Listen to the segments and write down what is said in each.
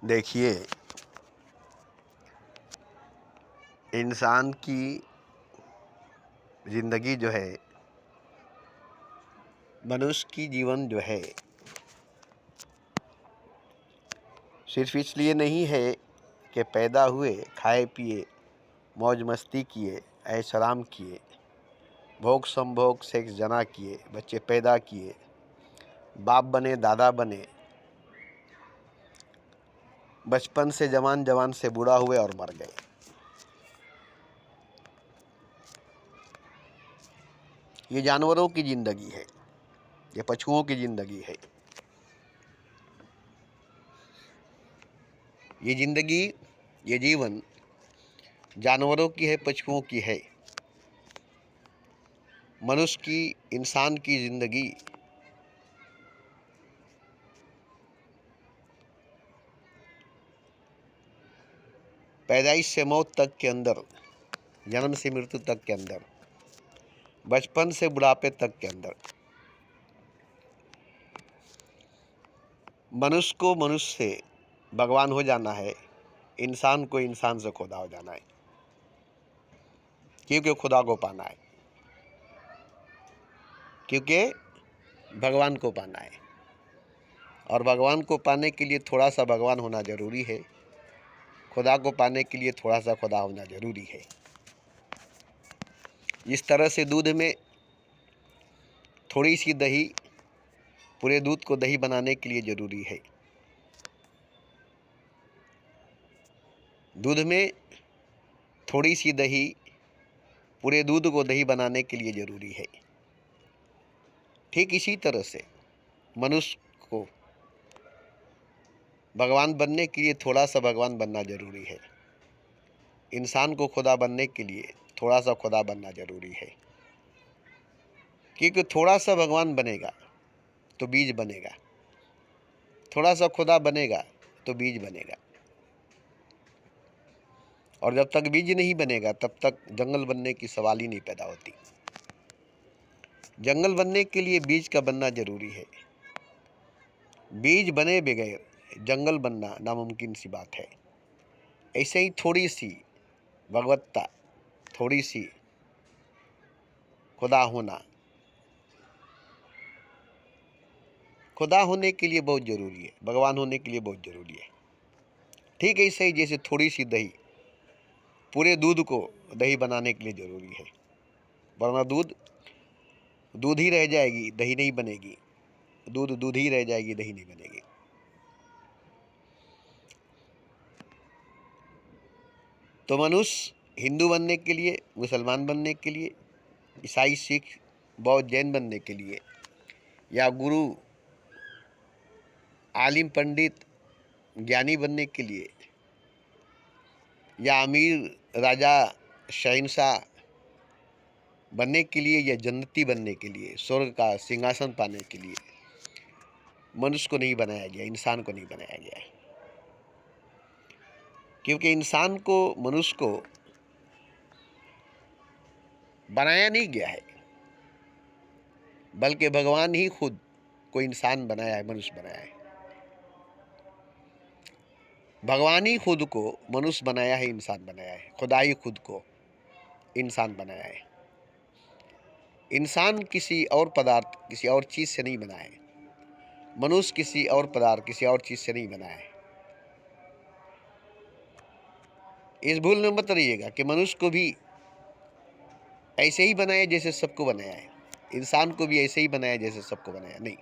देखिए, इंसान की ज़िंदगी जो है, मनुष्य की जीवन जो है, सिर्फ इसलिए नहीं है कि पैदा हुए, खाए पिए, मौज मस्ती किए, ऐश आराम किए, भोग संभोग सेक्स जना किए, बच्चे पैदा किए, बाप बने, दादा बने, बचपन से जवान, जवान से बूढ़ा हुए और मर गए। ये जानवरों की ज़िंदगी है, ये पशुओं की ज़िंदगी है। ये ज़िंदगी, ये जीवन जानवरों की है, पशुओं की है। मनुष्य की, इंसान की ज़िंदगी पैदाइश से मौत तक के अंदर, जन्म से मृत्यु तक के अंदर, बचपन से बुढ़ापे तक के अंदर, मनुष्य को मनुष्य से भगवान हो जाना है, इंसान को इंसान से खुदा हो जाना है, क्योंकि खुदा को पाना है, क्योंकि भगवान को पाना है। और भगवान को पाने के लिए थोड़ा सा भगवान होना जरूरी है, खुदा को पाने के लिए थोड़ा सा खुदा होना जरूरी है। इस तरह से दूध में थोड़ी सी दही पूरे दूध को दही बनाने के लिए जरूरी है। दूध में थोड़ी सी दही पूरे दूध को दही बनाने के लिए जरूरी है। ठीक इसी तरह से मनुष्य को भगवान बनने के लिए थोड़ा सा भगवान बनना जरूरी है। इंसान को खुदा बनने के लिए थोड़ा सा खुदा बनना जरूरी है, क्योंकि थोड़ा सा भगवान बनेगा तो बीज बनेगा, थोड़ा सा खुदा बनेगा तो बीज बनेगा। और जब तक बीज नहीं बनेगा तब तक जंगल बनने की सवाल ही नहीं पैदा होती। जंगल बनने के लिए बीज का बनना जरूरी है। बीज बने बगैर जंगल बनना नामुमकिन सी बात है। ऐसे ही थोड़ी सी भगवत्ता, थोड़ी सी खुदा होना, खुदा होने के लिए बहुत ज़रूरी है, भगवान होने के लिए बहुत ज़रूरी है। ठीक ऐसे ही जैसे थोड़ी सी दही पूरे दूध को दही बनाने के लिए ज़रूरी है, वरना दूध दूध ही रह जाएगी, दही नहीं बनेगी। दूध दूध ही रह जाएगी, दही नहीं बनेगी। तो मनुष्य हिंदू बनने के लिए, मुसलमान बनने के लिए, ईसाई, सिख, बौद्ध, जैन बनने के लिए, या गुरु, आलिम, पंडित, ज्ञानी बनने के लिए, या अमीर, राजा, शहंशाह बनने के लिए, या जन्नती बनने के लिए, स्वर्ग का सिंहासन पाने के लिए मनुष्य को नहीं बनाया गया, इंसान को नहीं बनाया गया। क्योंकि इंसान को, मनुष्य को बनाया नहीं गया है, बल्कि भगवान ही खुद को इंसान बनाया है, मनुष्य बनाया है। भगवान ही खुद को मनुष्य बनाया है, इंसान बनाया है। खुदा ही खुद को इंसान बनाया है। इंसान किसी और पदार्थ, किसी और चीज़ से नहीं बना है। मनुष्य किसी और पदार्थ, किसी और चीज़ से नहीं बना है। इस भूल में मत रहिएगा कि मनुष्य को भी ऐसे ही बनाया जैसे सबको बनाया है, इंसान को भी ऐसे ही बनाया जैसे सबको बनाया, नहीं।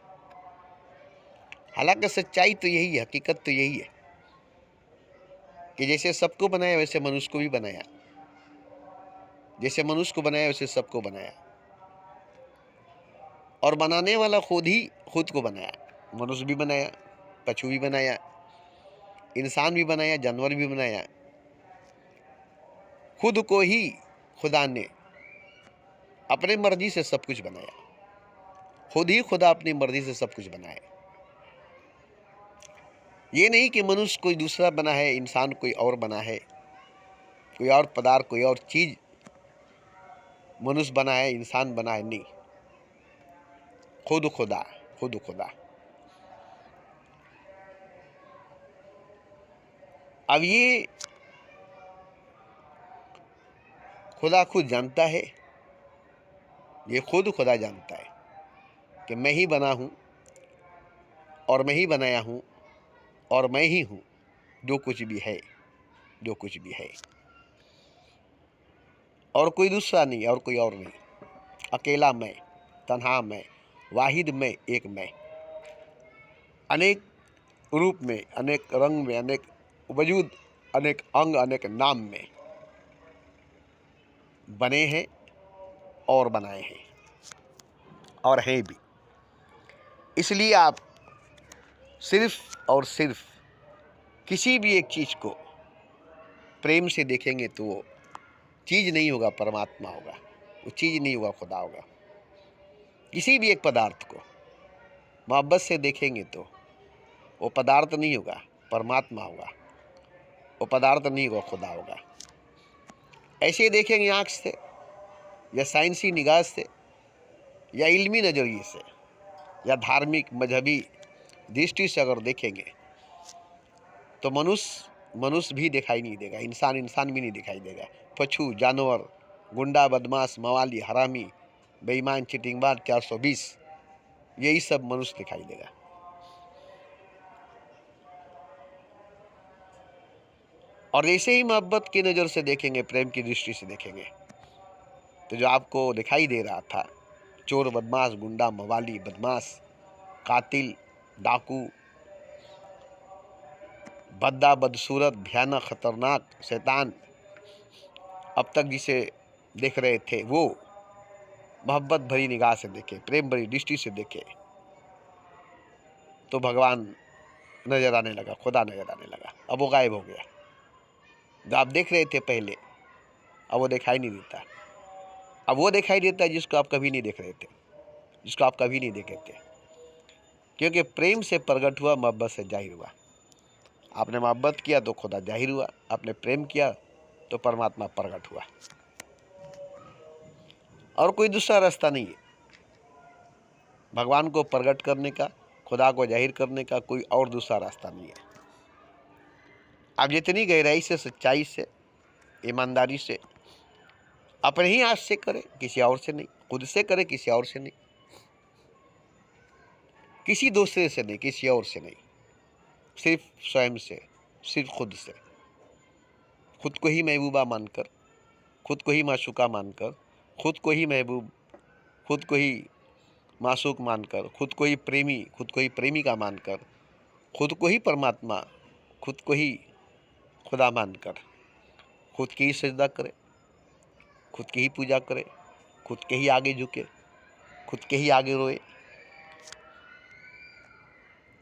हालांकि सच्चाई तो यही है, हकीकत तो यही है कि जैसे सबको बनाया वैसे मनुष्य को भी बनाया, जैसे मनुष्य को बनाया वैसे सबको बनाया। और बनाने वाला खुद ही खुद को बनाया। मनुष्य भी बनाया, पशु भी बनाया, इंसान भी बनाया, जानवर भी बनाया। खुद को ही खुदा ने अपने मर्जी से सब कुछ बनाया। खुद ही खुदा अपनी मर्जी से सब कुछ बनाए। ये नहीं कि मनुष्य कोई दूसरा बना है, इंसान कोई और बना है, कोई और पदार्थ, कोई और चीज मनुष्य बना है, इंसान बना है, नहीं। खुद खुदा, खुद खुदा। अब ये खुदा खुद जानता है, ये खुद खुदा जानता है कि मैं ही बना हूँ और मैं ही बनाया हूँ और मैं ही हूँ जो कुछ भी है, जो कुछ भी है, और कोई दूसरा नहीं और कोई और नहीं। अकेला मैं, तन्हा मैं, वाहिद मैं, एक मैं, अनेक रूप में, अनेक रंग में, अनेक वजूद, अनेक अंग, अनेक नाम में बने हैं और बनाए हैं और हैं भी। इसलिए आप सिर्फ और सिर्फ किसी भी एक चीज़ को प्रेम से देखेंगे तो वो चीज़ नहीं होगा, परमात्मा होगा। वो चीज़ नहीं होगा, खुदा होगा। किसी भी एक पदार्थ को मोहब्बत से देखेंगे तो वो पदार्थ नहीं होगा, परमात्मा होगा। वो पदार्थ नहीं होगा, खुदा होगा। ऐसे देखेंगे आँख से या साइंसी निगाह से या इल्मी नज़रिए से या धार्मिक मजहबी दृष्टि से अगर देखेंगे तो मनुष्य भी दिखाई नहीं देगा, इंसान भी नहीं दिखाई देगा। पशु, जानवर, गुंडा, बदमाश, मवाली, हरामी, बेईमान, चिटिंगबाज, 420, यही सब मनुष्य दिखाई देगा। और ऐसे ही मोहब्बत की नज़र से देखेंगे, प्रेम की दृष्टि से देखेंगे तो जो आपको दिखाई दे रहा था, चोर, बदमाश, गुंडा, मवाली, बदमाश, कातिल, डाकू, बद्दा, बदसूरत, भयानक, खतरनाक, शैतान, अब तक जिसे देख रहे थे वो मोहब्बत भरी निगाह से देखे, प्रेम भरी दृष्टि से देखे तो भगवान नजर आने लगा, खुदा नजर आने लगा। अब वो गायब हो गया। जो आप देख रहे थे पहले, अब वो दिखाई नहीं देता। अब वो दिखाई देता है जिसको आप कभी नहीं देख रहे थे, जिसको आप कभी नहीं देखे थे, क्योंकि प्रेम से प्रकट हुआ, मोहब्बत से जाहिर हुआ। आपने मोहब्बत किया तो खुदा जाहिर हुआ, आपने प्रेम किया तो परमात्मा प्रकट हुआ। और कोई दूसरा रास्ता नहीं है भगवान को प्रकट करने का, खुदा को जाहिर करने का, कोई और दूसरा रास्ता नहीं है। आप जितनी गहराई से, सच्चाई से, ईमानदारी से अपने ही हाथ से करें, किसी और से नहीं, खुद से करें, किसी और से नहीं, किसी दूसरे से नहीं, किसी और से नहीं, सिर्फ स्वयं से, सिर्फ खुद से, खुद को ही महबूबा मानकर, खुद को ही माशूका मानकर, खुद को ही महबूब, खुद को ही मासूक मानकर, खुद को ही प्रेमी, खुद को ही प्रेमिका मानकर, खुद को ही परमात्मा, खुद को ही खुदा मानकर खुद की ही सजदा करे, खुद की ही पूजा करे, खुद के ही आगे झुके, खुद के ही आगे रोए,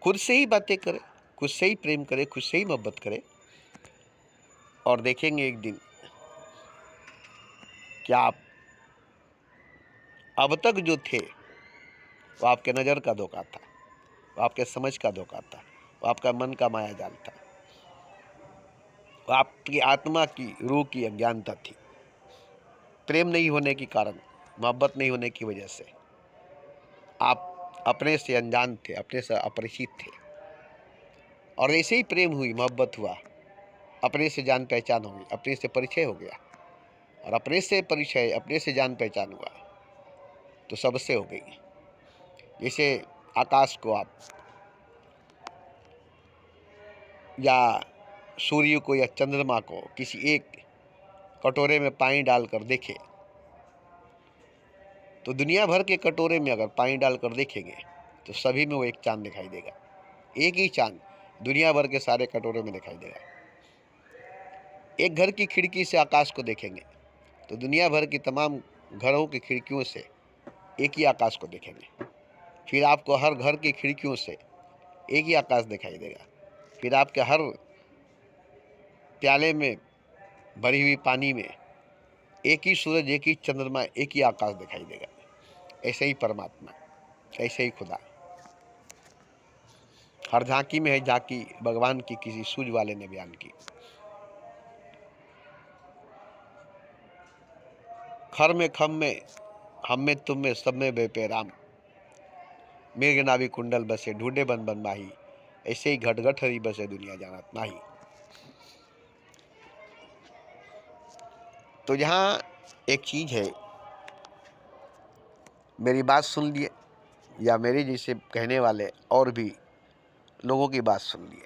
खुद से ही बातें करे, खुद से ही प्रेम करे, खुद से ही मोहब्बत करे। और देखेंगे एक दिन कि आप अब तक जो थे वो आपके नज़र का धोखा था, वो आपके समझ का धोखा था, वो आपका मन का माया जाल था, वो आपकी आत्मा की, रूह की अज्ञानता थी। प्रेम नहीं होने के कारण, मोहब्बत नहीं होने की वजह से आप अपने से अनजान थे, अपने से अपरिचित थे। और ऐसे ही प्रेम हुई, मोहब्बत हुआ, अपने से जान पहचान हो गई, अपने से परिचय हो गया, और अपने से परिचय, अपने से जान पहचान हुआ तो सबसे हो गई। जैसे आकाश को आप या सूर्य को या चंद्रमा को किसी एक कटोरे में पानी डालकर देखें तो दुनिया भर के कटोरे में अगर पानी डालकर देखेंगे तो सभी में वो एक चांद दिखाई देगा। एक ही चांद दुनिया भर के सारे कटोरे में दिखाई देगा। एक घर की खिड़की से आकाश को देखेंगे तो दुनिया भर की तमाम घरों की खिड़कियों से एक ही आकाश को देखेंगे। फिर आपको हर घर की खिड़कियों से एक ही आकाश दिखाई देगा। फिर आपके हर प्याले में भरी हुई पानी में एक ही सूरज, एक ही चंद्रमा, एक ही आकाश दिखाई देगा। ऐसे ही परमात्मा, ऐसे ही खुदा। हर झांकी में है झांकी भगवान की, किसी सूझ वाले ने बयान की। खर में, खम में, हम में, तुम में, सब में बेपे राम। मृग नाभि कुंडल बसे, ढूंढे बन बन माही। ऐसे ही घट घट हरी बसे, दुनिया जानत नाही। तो यहाँ एक चीज़ है, मेरी बात सुन लिए या मेरे जैसे कहने वाले और भी लोगों की बात सुन लिए,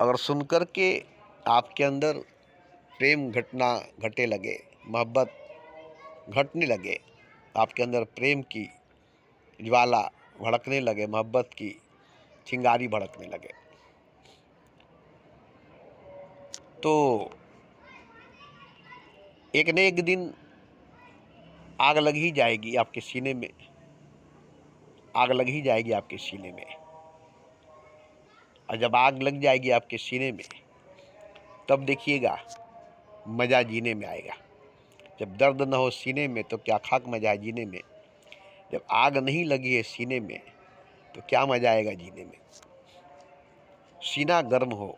अगर सुनकर के आपके अंदर प्रेम घटे लगे, मोहब्बत घटने लगे, आपके अंदर प्रेम की ज्वाला भड़कने लगे, मोहब्बत की चिंगारी भड़कने लगे, तो एक न एक दिन आग लग ही जाएगी आपके सीने में, आग लग ही जाएगी आपके सीने में। और जब आग लग जाएगी आपके सीने में, तब देखिएगा मज़ा जीने में आएगा। जब दर्द न हो सीने में तो क्या खाक मज़ा है जीने में। जब आग नहीं लगी है सीने में तो क्या मज़ा आएगा जीने में। सीना गर्म हो,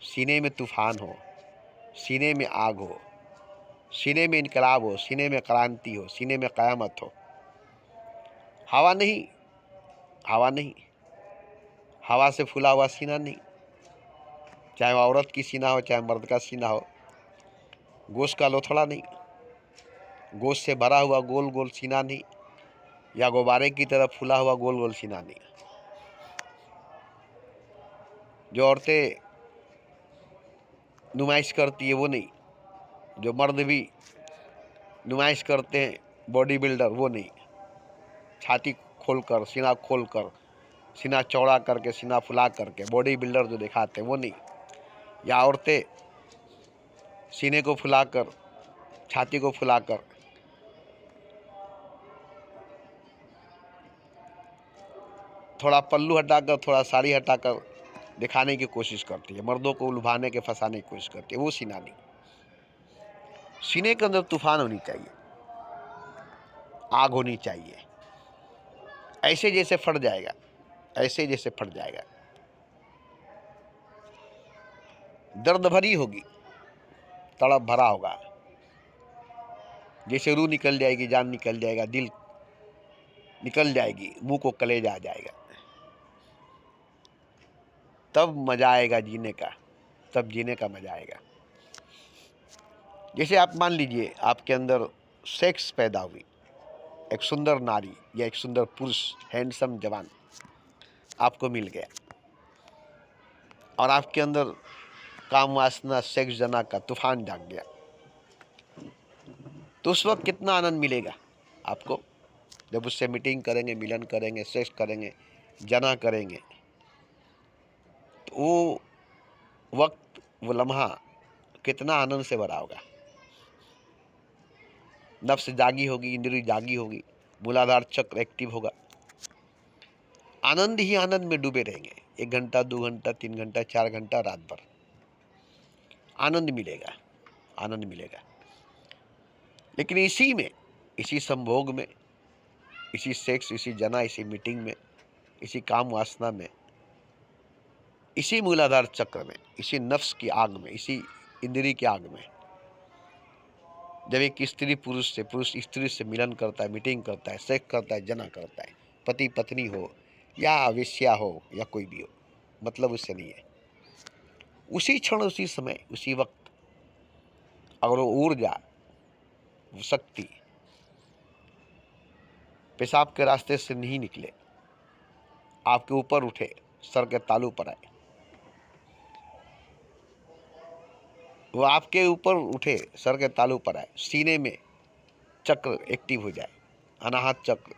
सीने में तूफान हो, सीने में आग हो, सीने में इनकलाब हो, सीने में क्रांति हो, सीने में क़यामत हो। हवा नहीं, हवा नहीं, हवा से फूला हुआ सीना नहीं, चाहे वो औरत की सीना हो चाहे मर्द का सीना हो। गोश्त का लोथड़ा नहीं, गोश्त से भरा हुआ गोल गोल सीना नहीं, या गुब्बारे की तरह फूला हुआ गोल गोल सीना नहीं। जो औरतें नुमाइश करती है वो नहीं, जो मर्द भी नुमाइश करते हैं बॉडी बिल्डर वो नहीं। छाती खोलकर, सीना खोलकर, सीना चौड़ा करके, सीना फुला करके बॉडी बिल्डर जो दिखाते हैं वो नहीं। या औरतें सीने को फुलाकर, छाती को फुलाकर, थोड़ा पल्लू हटाकर, थोड़ा साड़ी हटाकर दिखाने की कोशिश करती है, मर्दों को लुभाने के, फंसाने की कोशिश करती है, वो सीना नहीं। सीने के अंदर तूफान होनी चाहिए, आग होनी चाहिए, ऐसे जैसे फट जाएगा, ऐसे जैसे फट जाएगा। दर्द भरी होगी, तड़प भरा होगा, जैसे रूह निकल जाएगी, जान निकल जाएगा, दिल निकल जाएगी, मुंह को कलेजा आ जाएगा। तब मजा आएगा जीने का, तब जीने का मजा आएगा। जैसे आप मान लीजिए आपके अंदर सेक्स पैदा हुई, एक सुंदर नारी या एक सुंदर पुरुष, हैंडसम जवान आपको मिल गया और आपके अंदर काम वासना, सेक्स जना का तूफान जाग गया, तो उस वक्त कितना आनंद मिलेगा आपको। जब उससे मीटिंग करेंगे, मिलन करेंगे, सेक्स करेंगे, जना करेंगे, तो वो वक्त, वो लम्हा कितना आनंद से भरा होगा। नफ्स जागी होगी, इंद्रिय जागी होगी, मूलाधार चक्र एक्टिव होगा, आनंद ही आनंद में डूबे रहेंगे। 1 घंटा, 2 घंटा, 3 घंटा, 4 घंटा, रात भर आनंद मिलेगा, आनंद मिलेगा। लेकिन इसी में, इसी संभोग में, इसी सेक्स, इसी जना, इसी मीटिंग में, इसी काम वासना में, इसी मूलाधार चक्र में, इसी नफ्स की आग में, इसी इंद्रिय की आग में, जब एक स्त्री पुरुष से, पुरुष स्त्री से मिलन करता है, मीटिंग करता है, सेक्स करता है, जना करता है, पति पत्नी हो या वेश्या हो या कोई भी हो, मतलब उससे नहीं है। उसी क्षण, उसी समय, उसी वक्त अगर वो ऊर्जा, वो शक्ति पेशाब के रास्ते से नहीं निकले, आपके ऊपर उठे, सर के तालू पर आए, वो आपके ऊपर उठे, सर के तालू पर आए, सीने में चक्र एक्टिव हो जाए, अनाहत चक्र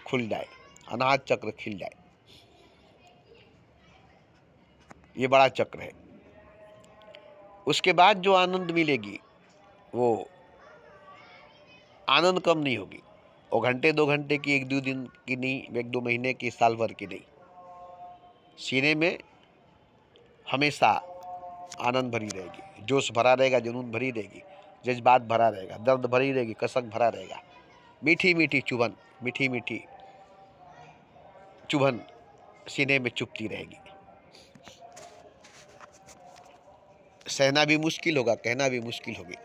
खुल जाए, अनाहत चक्र खिल जाए, ये बड़ा चक्र है। उसके बाद जो आनंद मिलेगी वो आनंद कम नहीं होगी। वो घंटे 2 घंटे की, 1-2 दिन की नहीं, 1-2 महीने की, साल भर की नहीं। सीने में हमेशा आनंद भरी रहेगी, जोश भरा रहेगा, जुनून भरी रहेगी, जज्बात भरा रहेगा, दर्द भरी रहेगी, कसक भरा रहेगा, मीठी मीठी चुभन, मीठी मीठी चुभन सीने में चुभती रहेगी। सहना भी मुश्किल होगा, कहना भी मुश्किल होगी।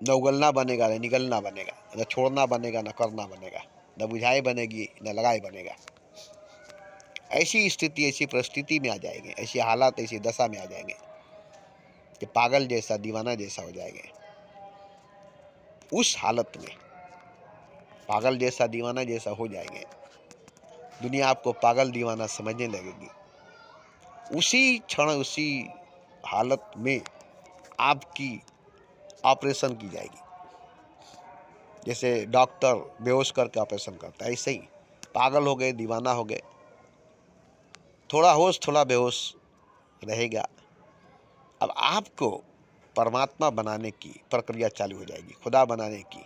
न उगलना बनेगा, न निगलना बनेगा, न छोड़ना बनेगा, न करना बनेगा, न बुझाए बनेगी, न लगाए बनेगा। ऐसी स्थिति, ऐसी परिस्थिति में आ जाएंगे, ऐसी हालात, ऐसी दशा में आ जाएंगे कि पागल जैसा, दीवाना जैसा हो जाएंगे। उस हालत में पागल जैसा, दीवाना जैसा हो जाएंगे, दुनिया आपको पागल दीवाना समझने लगेगी। उसी क्षण, उसी हालत में आपकी ऑपरेशन की जाएगी। जैसे डॉक्टर बेहोश करके ऑपरेशन करता है, ऐसे ही पागल हो गए, दीवाना हो गए, थोड़ा होश थोड़ा बेहोश रहेगा। अब आपको परमात्मा बनाने की प्रक्रिया चालू हो जाएगी, खुदा बनाने की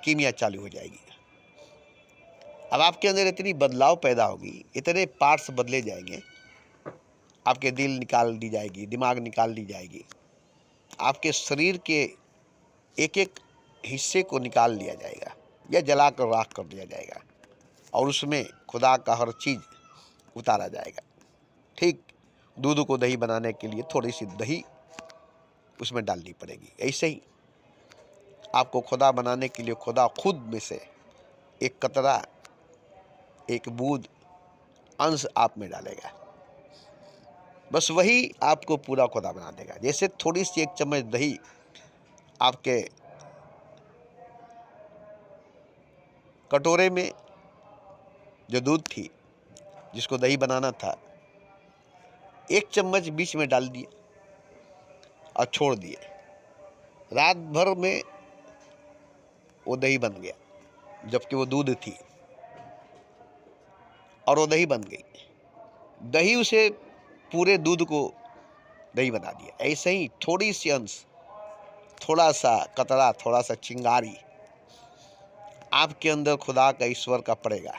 कीमिया चालू हो जाएगी। अब आपके अंदर इतनी बदलाव पैदा होगी, इतने पार्ट्स बदले जाएंगे, आपके दिल निकाल दी जाएगी, दिमाग निकाल दी जाएगी, आपके शरीर के एक एक हिस्से को निकाल लिया जाएगा या जलाकर राख कर दिया जाएगा और उसमें खुदा का हर चीज़ उतारा जाएगा। ठीक दूध को दही बनाने के लिए थोड़ी सी दही उसमें डालनी पड़ेगी, ऐसे ही आपको खुदा बनाने के लिए खुदा खुद में से एक कतरा, एक बूंद अंश आप में डालेगा। बस वही आपको पूरा खुदा बना देगा। जैसे थोड़ी सी एक चम्मच दही आपके कटोरे में जो दूध थी, जिसको दही बनाना था, एक चम्मच बीच में डाल दिए और छोड़ दिए। रात भर में वो दही बन गया, जबकि वो दूध थी और वो दही बन गई। दही उसे पूरे दूध को दही बना दिया। ऐसे ही थोड़ी सी अंश, थोड़ा सा कतरा, थोड़ा सा चिंगारी आपके अंदर खुदा का, ईश्वर का पड़ेगा।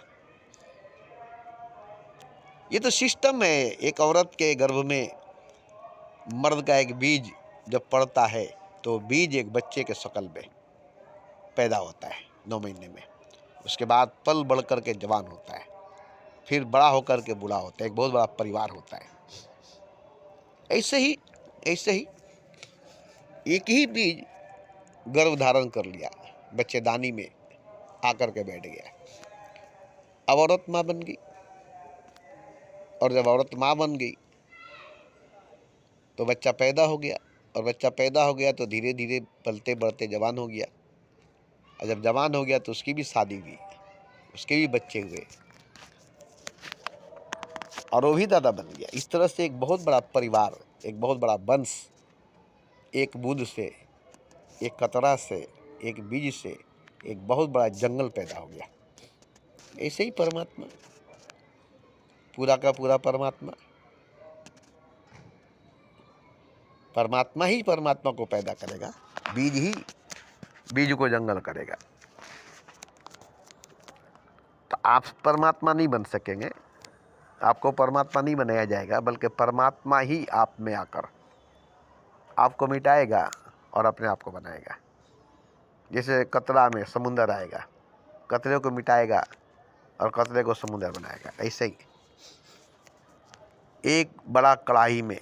ये तो सिस्टम है। एक औरत के गर्भ में मर्द का एक बीज जब पड़ता है तो बीज एक बच्चे के शक्ल में पैदा होता है 9 महीने में। उसके बाद पल बढ़ कर के जवान होता है, फिर बड़ा होकर के बूढ़ा होता है, एक बहुत बड़ा परिवार होता है। ऐसे ही एक ही बीज गर्भ धारण कर लिया, बच्चेदानी में आकर के बैठ गया। अब औरत माँ बन गई, और जब औरत माँ बन गई तो बच्चा पैदा हो गया, और बच्चा पैदा हो गया तो धीरे धीरे पलते बढ़ते जवान हो गया, और जब जवान हो गया तो उसकी भी शादी हुई, उसके भी बच्चे हुए, और वो भी दादा बन गया। इस तरह से एक बहुत बड़ा परिवार, एक बहुत बड़ा वंश, एक बूंद से, एक कतरा से, एक बीज से एक बहुत बड़ा जंगल पैदा हो गया। ऐसे ही परमात्मा, पूरा का पूरा परमात्मा, परमात्मा ही परमात्मा को पैदा करेगा, बीज ही बीज को जंगल करेगा। तो आप परमात्मा नहीं बन सकेंगे, आपको परमात्मा नहीं बनाया जाएगा, बल्कि परमात्मा ही आप में आकर आपको मिटाएगा और अपने आप को बनाएगा। जैसे कतरा में समुंदर आएगा, कतरे को मिटाएगा और कतरे को समुंदर बनाएगा। ऐसे ही एक बड़ा कढ़ाई में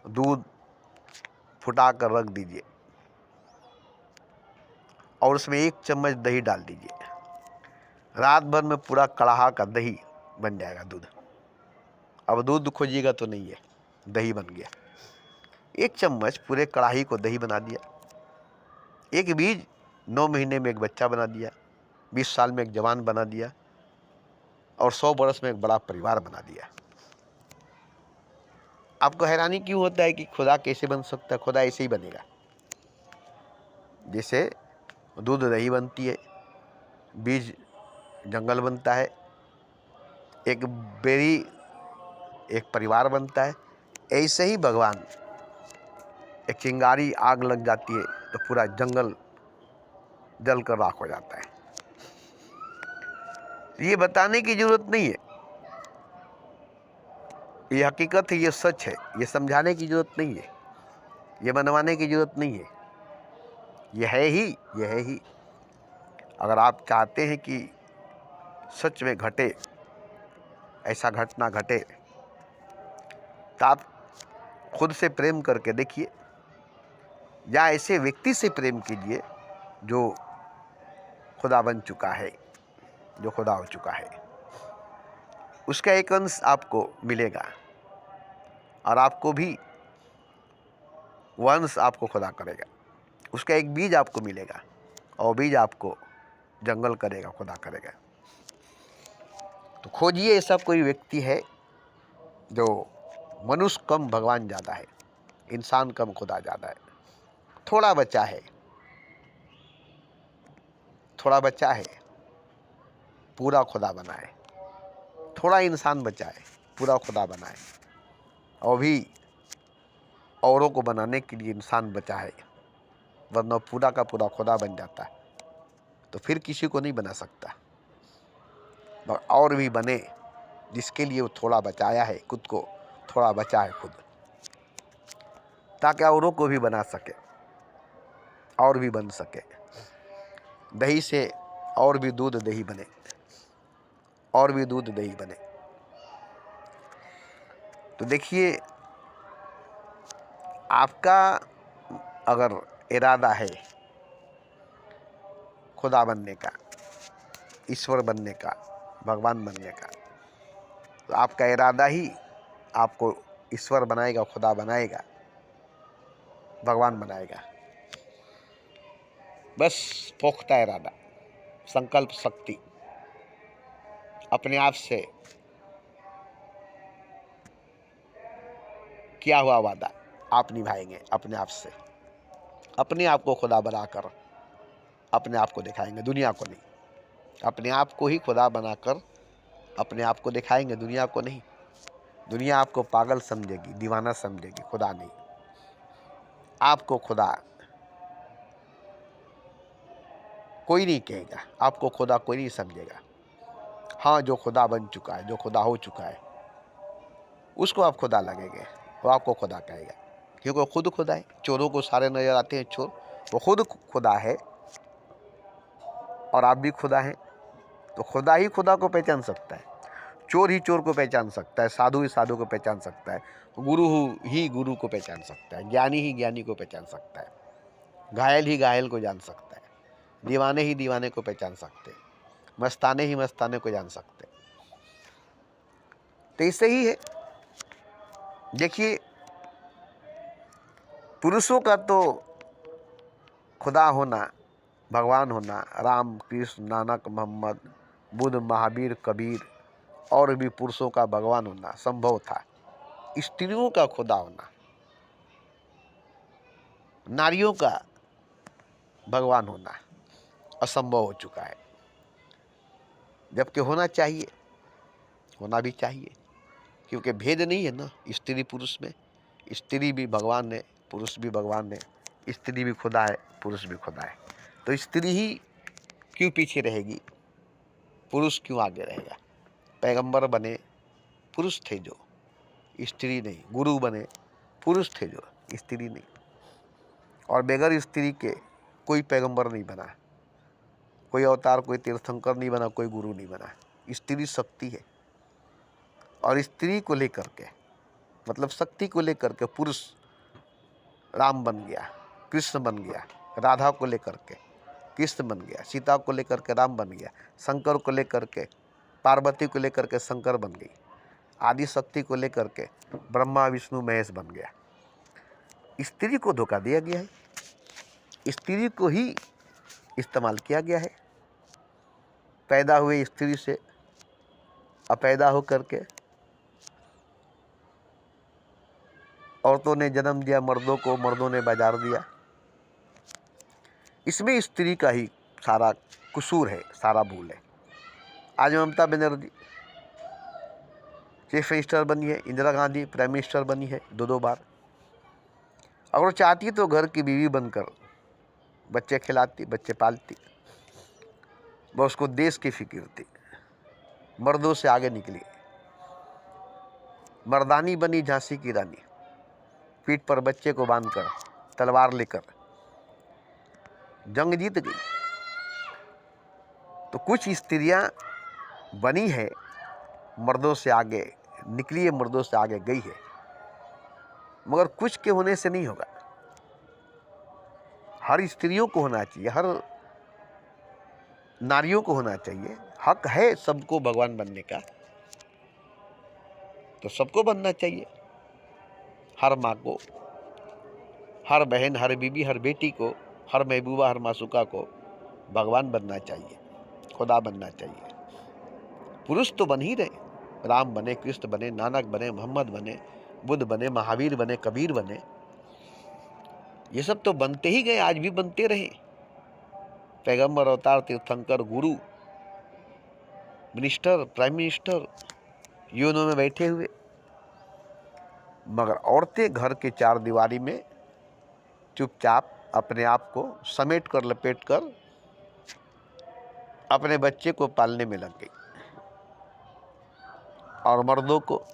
दूध फुटा कर रख दीजिए और उसमें 1 चम्मच दही डाल दीजिए। रात भर में पूरा कढ़ाहा का दही बन जाएगा दूध। अब दूध खोजिएगा तो नहीं है, दही बन गया। 1 चम्मच पूरे कढ़ाई को दही बना दिया। एक बीज 9 महीने में एक बच्चा बना दिया, 20 साल में एक जवान बना दिया, और 100 बरस में एक बड़ा परिवार बना दिया। आपको हैरानी क्यों होता है कि खुदा कैसे बन सकता है? खुदा ऐसे ही बनेगा। जैसे दूध दही बनती है, बीज जंगल बनता है, एक बेरी एक परिवार बनता है, ऐसे ही भगवान, एक चिंगारी आग लग जाती है तो पूरा जंगल जलकर राख हो जाता है। ये बताने की जरूरत नहीं है, ये हकीकत है, ये सच है। ये समझाने की जरूरत नहीं है, ये मनवाने की जरूरत नहीं है, ये है ही, ये है ही। अगर आप चाहते हैं कि सच में घटे, ऐसा घटना घटे, तो आप खुद से प्रेम करके देखिए, या ऐसे व्यक्ति से प्रेम कीजिए जो खुदा बन चुका है, जो खुदा हो चुका है। उसका एक अंश आपको मिलेगा और आपको भी वो अंश आपको खुदा करेगा। उसका एक बीज आपको मिलेगा और बीज आपको जंगल करेगा, खुदा करेगा। तो खोजिए ऐसा कोई व्यक्ति है जो मनुष्य कम भगवान ज़्यादा है, इंसान कम खुदा ज़्यादा है। थोड़ा बच्चा है, थोड़ा बच्चा है, पूरा खुदा बनाए। थोड़ा इंसान बचा है, पूरा खुदा बनाए। और भी औरों को बनाने के लिए इंसान बचा है, वरना पूरा का पूरा खुदा बन जाता है। तो फिर किसी को नहीं बना सकता। और भी बने जिसके लिए वो थोड़ा बचाया है, खुद को थोड़ा बचा है खुद, ताकि औरों को भी बना सके और भी बन सके। दही से और भी दूध दही बने, और भी दूध दही बने। तो देखिए, आपका अगर इरादा है खुदा बनने का, ईश्वर बनने का, भगवान बनने का, तो आपका इरादा ही आपको ईश्वर बनाएगा, खुदा बनाएगा, भगवान बनाएगा। बस पुख्ता इरादा, संकल्प शक्ति, अपने आप से किया हुआ वादा आप निभाएंगे। अपने आप से अपने आप को खुदा बनाकर अपने आप को दिखाएंगे, दुनिया को नहीं। अपने आप को ही खुदा बनाकर अपने आप को दिखाएंगे, दुनिया को नहीं। दुनिया आपको पागल समझेगी, दीवाना समझेगी, खुदा नहीं। आपको खुदा कोई नहीं कहेगा, आपको खुदा कोई नहीं समझेगा। हाँ, जो खुदा बन चुका है, जो खुदा हो चुका है, उसको आप खुदा लगेंगे, वो आपको खुदा कहेगा, क्योंकि वो खुद खुदा है। चोरों को सारे नजर आते हैं चोर, वो खुद खुदा है और आप भी खुदा हैं। तो खुदा ही खुदा को पहचान सकता है, चोर ही चोर को पहचान सकता है, साधु ही साधु को पहचान सकता है, गुरु ही गुरु को पहचान सकता है, ज्ञानी ही ज्ञानी को पहचान सकता है, घायल ही घायल को जान सकता है, दीवाने ही दीवाने को पहचान सकते हैं, मस्ताने ही मस्ताने को जान सकते हैं। तो ऐसे ही है। देखिए, पुरुषों का तो खुदा होना, भगवान होना, राम कृष्ण नानक मोहम्मद बुद्ध महावीर कबीर और भी पुरुषों का भगवान होना संभव था। स्त्रियों का खुदा होना, नारियों का भगवान होना असंभव हो चुका है। जबकि होना चाहिए, होना भी चाहिए, क्योंकि भेद नहीं है ना स्त्री पुरुष में। स्त्री भी भगवान है, पुरुष भी भगवान है। स्त्री भी खुदा है, पुरुष भी खुदा है। तो स्त्री ही क्यों पीछे रहेगी, पुरुष क्यों आगे रहेगा? पैगंबर बने पुरुष थे जो, स्त्री नहीं। गुरु बने पुरुष थे जो, स्त्री नहीं। और बगैर स्त्री के कोई पैगंबर नहीं बना, कोई अवतार, कोई तीर्थंकर नहीं बना, कोई गुरु नहीं बना। स्त्री शक्ति है। और स्त्री को लेकर के, मतलब शक्ति को लेकर के, पुरुष राम बन गया, कृष्ण बन गया। राधा को लेकर के कृष्ण बन गया, सीता को लेकर के राम बन गया, शंकर को लेकर के, पार्वती को लेकर के शंकर बन गई, आदि शक्ति को लेकर के ब्रह्मा विष्णु महेश बन गया। स्त्री को धोखा दिया गया है, स्त्री को ही इस्तेमाल किया गया है। पैदा हुए स्त्री से अपैदा होकर के औरतों ने जन्म दिया मर्दों को, मर्दों ने बाजार दिया। इसमें स्त्री का ही सारा कसूर है, सारा भूल है। आज ममता बनर्जी चीफ मिनिस्टर बनी है, इंदिरा गांधी प्राइम मिनिस्टर बनी है 2 बार। अगर चाहती तो घर की बीवी बनकर बच्चे खिलाती, बच्चे पालती। वह उसको देश की फिक्र थी, मर्दों से आगे निकली, मर्दानी बनी झांसी की रानी। पीठ पर बच्चे को बांधकर तलवार लेकर जंग जीत गई। तो कुछ स्त्रियां बनी है, मर्दों से आगे निकली है, मर्दों से आगे गई है, मगर कुछ के होने से नहीं होगा। हर स्त्रियों को होना चाहिए, हर नारियों को होना चाहिए। हक है सबको भगवान बनने का, तो सबको बनना चाहिए। हर माँ को, हर बहन, हर बीबी, हर बेटी को, हर महबूबा, हर मासूका को भगवान बनना चाहिए, खुदा बनना चाहिए। पुरुष तो बन ही रहे, राम बने, कृष्ण बने, नानक बने, मोहम्मद बने, बुद्ध बने, महावीर बने, कबीर बने, ये सब तो बनते ही गए, आज भी बनते रहे। पैगंबर, अवतार, तीर्थंकर, गुरु, मिनिस्टर, प्राइम मिनिस्टर यूनो में बैठे हुए, मगर औरतें घर के चार दीवारी में चुपचाप अपने आप को समेट कर, लपेट कर अपने बच्चे को पालने में लग गई, और मर्दों को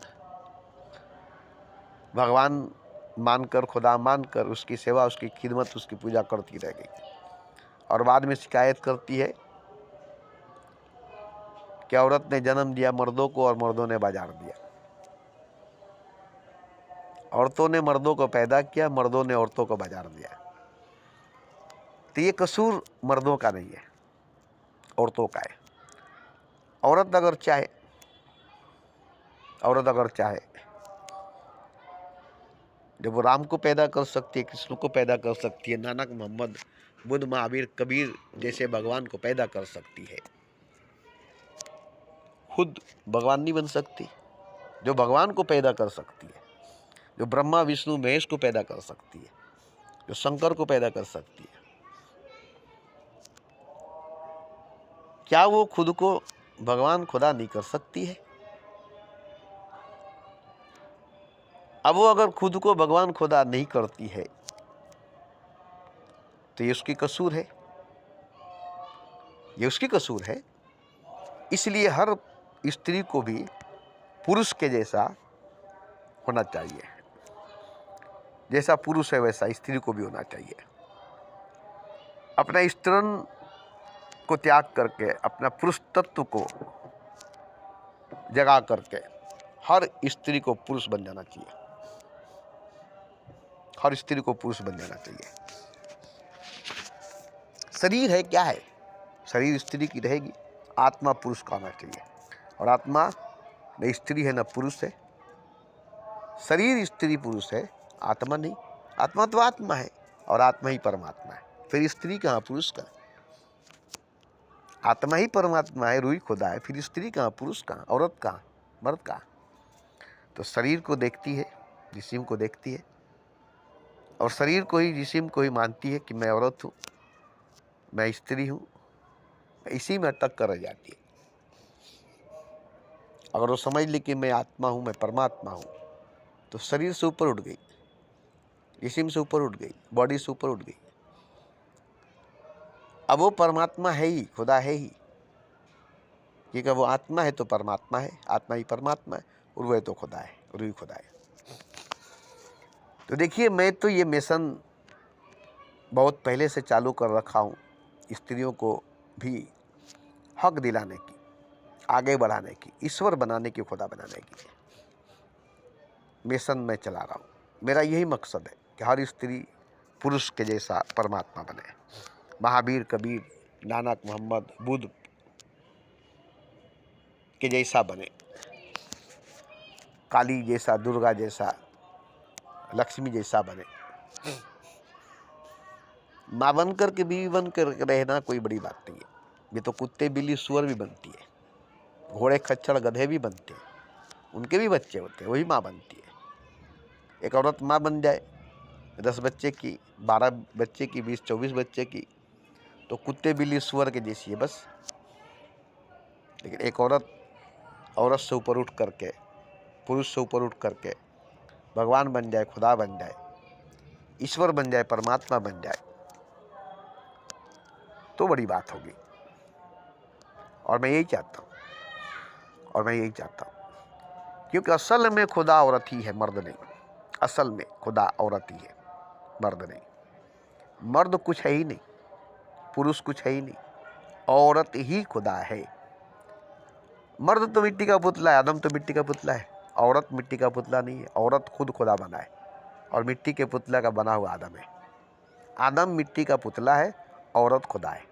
भगवान मानकर, खुदा मानकर उसकी सेवा, उसकी खिदमत, उसकी पूजा करती रह गई। और बाद में शिकायत करती है कि औरत ने जन्म दिया मर्दों को और मर्दों ने बाजार दिया। औरतों ने मर्दों को पैदा किया, मर्दों ने औरतों को बाजार दिया। तो ये कसूर मर्दों का नहीं है, औरतों का है। औरत अगर चाहे, जब वो राम को पैदा कर सकती है, कृष्ण को पैदा कर सकती है, नानक, मोहम्मद, बुद्ध, महावीर, कबीर जैसे भगवान को पैदा कर सकती है, खुद भगवान नहीं बन सकती? जो भगवान को पैदा कर सकती है, जो ब्रह्मा, विष्णु, महेश को पैदा कर सकती है, जो शंकर को पैदा कर सकती है, क्या वो खुद को भगवान खुदा नहीं कर सकती है? अब वो अगर खुद को भगवान खुदा नहीं करती है तो ये उसकी कसूर है, ये उसकी कसूर है। इसलिए हर स्त्री को भी पुरुष के जैसा होना चाहिए, जैसा पुरुष है वैसा स्त्री को भी होना चाहिए। अपना स्त्रीण को त्याग करके, अपना पुरुष तत्व को जगा करके हर स्त्री को पुरुष बन जाना चाहिए, हर स्त्री को पुरुष बन जाना चाहिए। शरीर है क्या है, शरीर स्त्री की रहेगी, आत्मा पुरुष का होना चाहिए। और आत्मा न स्त्री है न पुरुष है, शरीर स्त्री पुरुष है, आत्मा नहीं। आत्मा तो आत्मा है और आत्मा ही परमात्मा है, फिर स्त्री कहाँ, पुरुष कहाँ? आत्मा ही परमात्मा है, रूही खुदा है, फिर स्त्री कहाँ, पुरुष कहाँ, औरत कहाँ, मर्द कहाँ? तो शरीर को देखती है, जिस्म को देखती है, और शरीर को ही, जिस्म को ही मानती है कि मैं औरत हूँ, मैं स्त्री हूँ, इसी में अटक कर रह जाती है। अगर वो समझ ली कि मैं आत्मा हूँ, मैं परमात्मा हूँ, तो शरीर से ऊपर उठ गई, जिस्म से ऊपर उठ गई, बॉडी से ऊपर उठ गई। अब वो परमात्मा है ही, खुदा है ही, क्योंकि वो आत्मा है तो परमात्मा है, आत्मा ही परमात्मा है, और वह तो खुदा है, और वही खुदा है। तो देखिए, मैं तो ये मिशन बहुत पहले से चालू कर रखा हूँ, स्त्रियों को भी हक दिलाने की, आगे बढ़ाने की, ईश्वर बनाने की, खुदा बनाने की मिशन मैं चला रहा हूँ। मेरा यही मकसद है कि हर स्त्री पुरुष के जैसा परमात्मा बने, महावीर, कबीर, नानक, मोहम्मद, बुद्ध के जैसा बने, काली जैसा, दुर्गा जैसा, लक्ष्मी जैसा बने। माँ बनकर के, बीवी बनकर रहना कोई बड़ी बात नहीं है। ये तो कुत्ते, बिल्ली, सुअर भी बनती है, घोड़े, खच्चर, गधे भी बनते हैं, उनके भी बच्चे होते हैं, वही माँ बनती है। एक औरत माँ बन जाए 10 बच्चे की, 12 बच्चे की, 20-24 बच्चे की, तो कुत्ते, बिल्ली, सुअर के जैसी है बस। लेकिन एक औरत से ऊपर उठ करके, पुरुष से ऊपर उठ करके भगवान बन जाए, खुदा बन जाए, ईश्वर बन जाए, परमात्मा बन जाए, तो बड़ी बात होगी। और मैं यही चाहता हूँ, क्योंकि असल में खुदा औरत ही है, मर्द नहीं। असल में खुदा औरत ही है, मर्द नहीं। मर्द कुछ है ही नहीं, पुरुष कुछ है ही नहीं, औरत ही खुदा है। मर्द तो मिट्टी का पुतला है, आदम तो मिट्टी का पुतला है, औरत मिट्टी का पुतला नहीं है। औरत खुद खुदा बना है, और मिट्टी के पुतला का बना हुआ आदम है। आदम मिट्टी का पुतला है, औरत खुदा है।